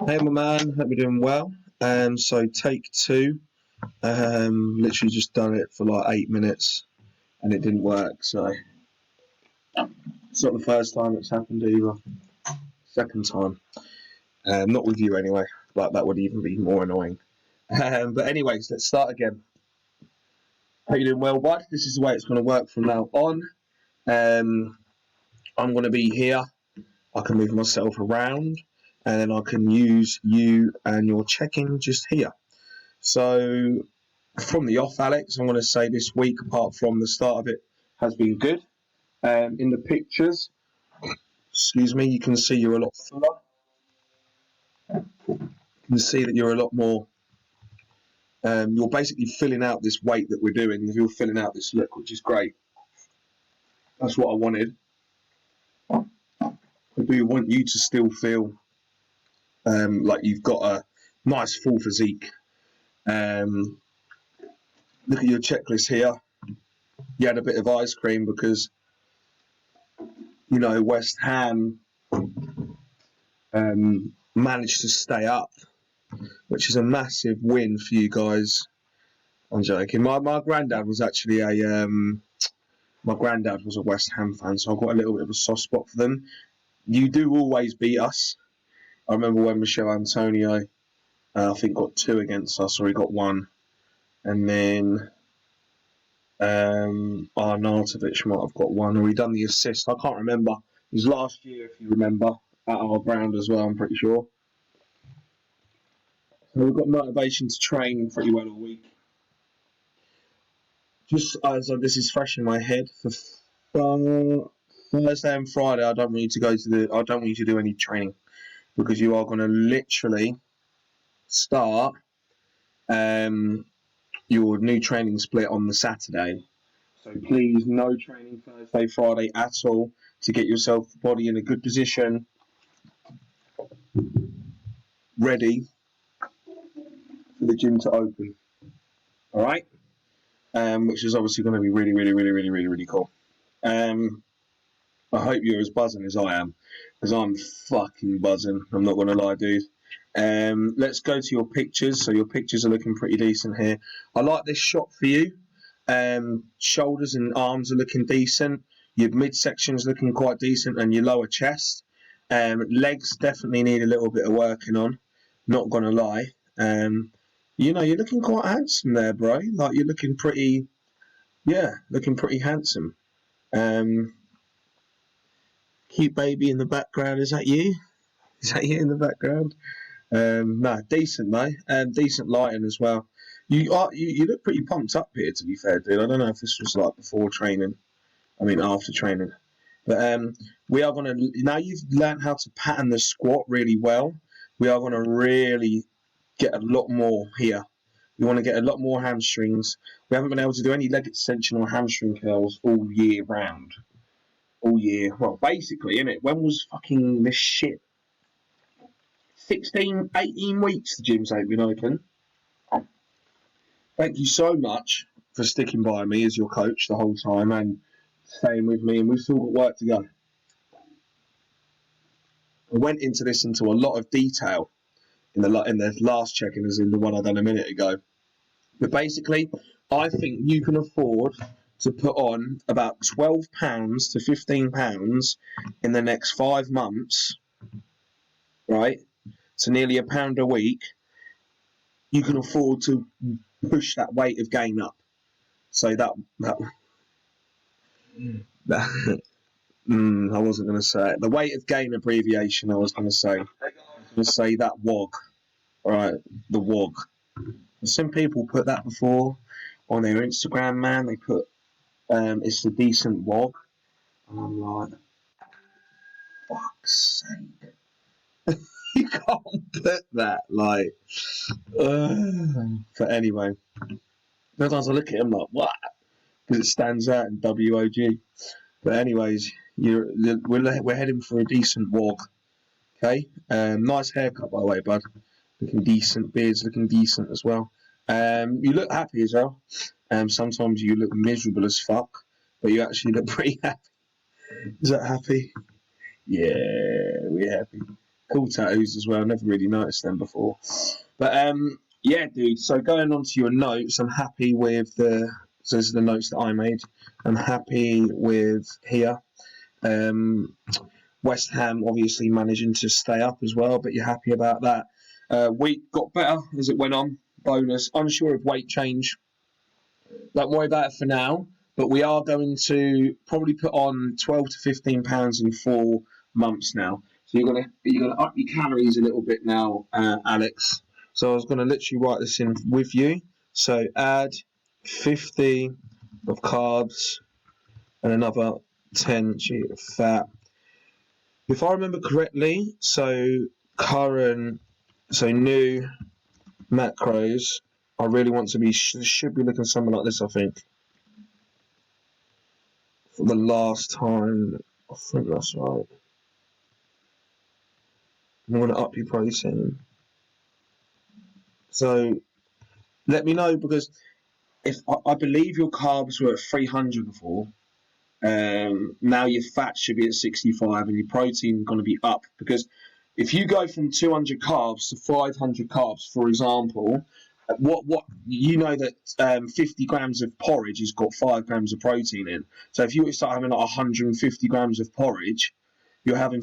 Hey my man, hope you're doing well. So take two. Literally just done it for like 8 minutes and it didn't work. So it's not the first time it's happened either. Second time. Not with you anyway, but that would even be more annoying. But anyways, let's start again. Hope you're doing well, bud. This is the way it's going to work from now on. I'm going to be here. I can move myself around and then I can use you and your check-in just here. So from the off, Alex, I'm going to say this week, apart from the start of it, has been good. In the pictures, excuse me, you can see you're a lot fuller. You can see that you're a lot more. You're basically filling out this weight that we're doing. You're filling out this look, which is great. That's what I wanted. I do want you to still feel like you've got a nice full physique. Look at your checklist here. You had a bit of ice cream because, you know, West Ham managed to stay up, which is a massive win for you guys. I'm joking. My granddad was actually my granddad was a West Ham fan, so I've got a little bit of a soft spot for them. You do always beat us. I remember when Michel Antonio, I think, got 2 against us, or he got 1, and then Arnautovic might have got 1, or he done the assist. I can't remember. It was last year, if you remember, at our ground as well. I'm pretty sure. So we've got motivation to train pretty well all week. Just as this is fresh in my head, for Thursday and Friday, I don't want you to I don't want you to do any training because you are going to literally start your new training split on the Saturday. So please, no training Thursday, Friday at all to get yourself body in a good position, ready for the gym to open. All right. Which is obviously going to be really cool. I hope you're as buzzing as I am, because I'm fucking buzzing. I'm not going to lie, dude. Let's go to your pictures. So your pictures are looking pretty decent here. I like this shot for you. Shoulders and arms are looking decent. Your midsection's looking quite decent, and your lower chest. Legs definitely need a little bit of working on. Not going to lie. You know, you're looking quite handsome there, bro. Like, you're looking pretty, looking pretty handsome. Cute baby in the background. Is that you? Is that you in the background? No, decent though. Decent lighting as well. You look pretty pumped up here, to be fair, dude. I don't know if this was like before training. I mean, after training. But we are going to, now you've learned how to pattern the squat really well, we are going to really get a lot more here. We want to get a lot more hamstrings. We haven't been able to do any leg extension or hamstring curls all year round. All year. Well, basically, innit? When was fucking this shit? 16, 18 weeks the gym's been open. Thank you so much for sticking by me as your coach the whole time and staying with me, and we've still got work to go. I went into this into a lot of detail in the last check-in, as in the one I done a minute ago. But basically, I think you can afford to put on about £12 to £15 in the next 5 months, right? So nearly £1 a week. You can afford to push that weight of gain up. So that I wasn't going to say it. The weight of gain abbreviation, I was going to say. I was going to say that WOG. Alright, the WOG. Some people put that before on their Instagram, man. They put, it's a decent WOG. And I'm like, fuck's sake. You can't put that, like. But anyway. Sometimes I look at him like, what? Because it stands out in WOG. But anyways, we're heading for a decent WOG. Okay? Nice haircut, by the way, bud. Looking decent. Beard's looking decent as well. You look happy as well. Sometimes you look miserable as fuck, but you actually look pretty happy. Is that happy? Yeah, we're happy. Cool tattoos as well. Never really noticed them before. But yeah, dude. So going on to your notes, I'm happy with the. So this is the notes that I made. I'm happy with here. West Ham obviously managing to stay up as well, but you're happy about that. Weight got better as it went on. Bonus. Unsure of weight change. Don't worry about it for now. But we are going to probably put on 12 to 15 pounds in 4 months now. So you're gonna up your calories a little bit now, Alex. So I was gonna literally write this in with you. So add 50 of carbs and another 10 of fat. If I remember correctly, so new macros. I really want to be should be looking something like this. I think for the last time, I think that's right. I'm going to up your protein. So let me know, because if I believe your carbs were at 300 before, now your fat should be at 65 and your protein going to be up, because if you go from 200 carbs to 500 carbs, for example, what you know that 50 grams of porridge has got 5 grams of protein in. So if you start having like 150 grams of porridge, you're having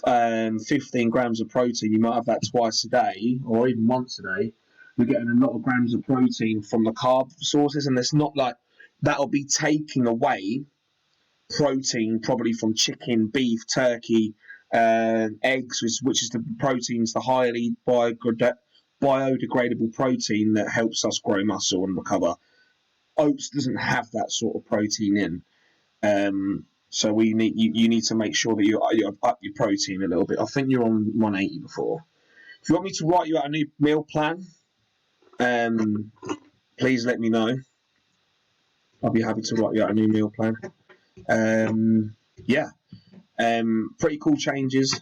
15 grams of protein. You might have that twice a day or even once a day. You're getting a lot of grams of protein from the carb sources, and it's not like that'll be taking away protein probably from chicken, beef, turkey, eggs, which is the proteins, the highly biodegradable protein that helps us grow muscle and recover. Oats doesn't have that sort of protein in, so you need to make sure that you up your protein a little bit. I think you're on 180 before. If you want me to write you out a new meal plan, please let me know. I'll be happy to write you out a new meal plan. Yeah, pretty cool changes.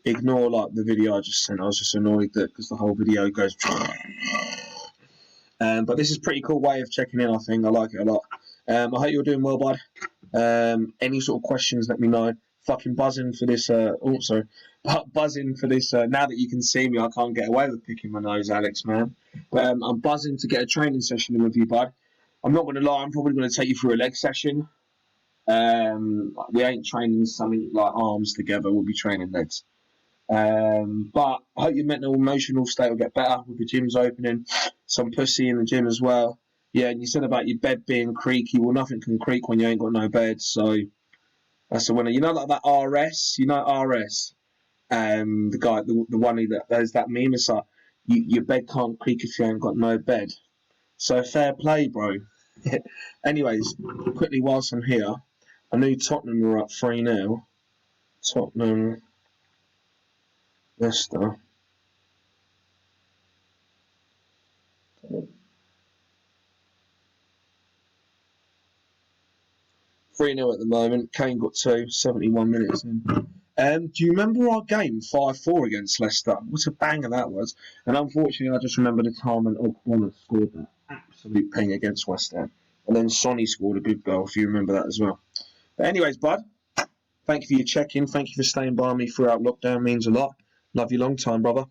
Ignore like the video I just sent. I was just annoyed that because the whole video goes. But this is a pretty cool way of checking in. I think I like it a lot. I hope you're doing well, bud. Any sort of questions, let me know. Fucking buzzing for this. Buzzing for this. Now that you can see me, I can't get away with picking my nose, Alex, man. But I'm buzzing to get a training session in with you, bud. I'm not going to lie. I'm probably going to take you through a leg session. We ain't training something like arms together. We'll be training legs. But I hope your mental, emotional state will get better with the gyms opening. Some pussy in the gym as well. Yeah, and you said about your bed being creaky. Well, nothing can creak when you ain't got no bed. So that's the winner. You know, like that RS. You know RS. The guy, the one that there's that meme. It's like your bed can't creak if you ain't got no bed. So fair play, bro. Anyways, quickly whilst I'm here, I knew Tottenham were up 3-0. Tottenham, Leicester. 3-0 at the moment. Kane got 2, 71 minutes in. Do you remember our game 5-4 against Leicester? What a banger that was. And unfortunately, I just remember the time when O'Connor scored that absolute ping against West Ham. And then Sonny scored a good goal, if you remember that as well. But anyways, bud, thank you for your check-in. Thank you for staying by me throughout lockdown. Means a lot. Love you long time, brother.